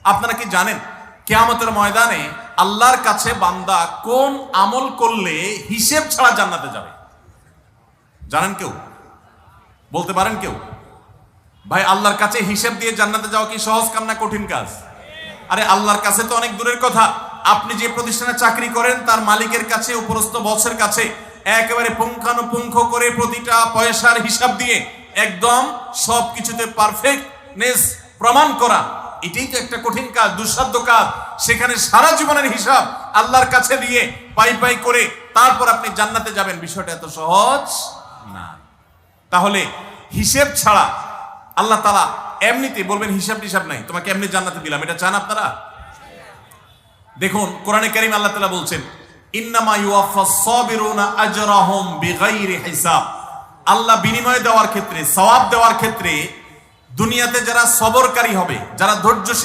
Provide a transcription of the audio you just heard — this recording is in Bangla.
আপনারা কি জানেন কিয়ামতের ময়দানে আল্লাহর কাছে বান্দা কোন আমল করলে হিসেব ছাড়া জান্নাতে যাবে? জানেন কেউ? বলতে পারেন কেউ? ভাই, আল্লাহর কাছে হিসেব দিয়ে জান্নাতে যাওয়া কি সহজ কাম না কঠিন কাজ? আরে আল্লাহর কাছে তো অনেক দূরের কথা। আপনি যে প্রতিষ্ঠানে চাকরি করেন তার মালিকের কাছে, উপরস্থ বসের কাছে একেবারে পুঙ্খানুপুঙ্খ করে প্রতিটা পয়সার হিসাব দিয়ে একদম সবকিছুতে পারফেক্টনেস প্রমাণ করা, এটাই তো একটা কঠিন কাজ, দুঃসাধ্য কাজ। সেখানে সারা জীবনের হিসাব আল্লাহর কাছে দিয়ে পাই পাই করে তারপর আপনি জান্নাতে যাবেন, বিষয়টা এত সহজ না। তাহলে হিসেব ছাড়া আল্লাহ তাআলা এমনিতে বলবেন হিসাব টিসাব নাই, তোমাকে এমনি জান্নাতে দিলাম, এটা চান আপনারা? দেখুন কোরআনে কারীম আল্লাহ তাআলা বলছেন ইন্নামা ইউওয়াফাস সাবিরুনা আজরাহুম বিগাইরি হিসাব। আল্লাহ বিনিময় দেওয়ার ক্ষেত্রে, সওয়াব দেওয়ার ক্ষেত্রে দুনিয়াতে যারা সবরকারী হবে, যারা ধৈর্যশীল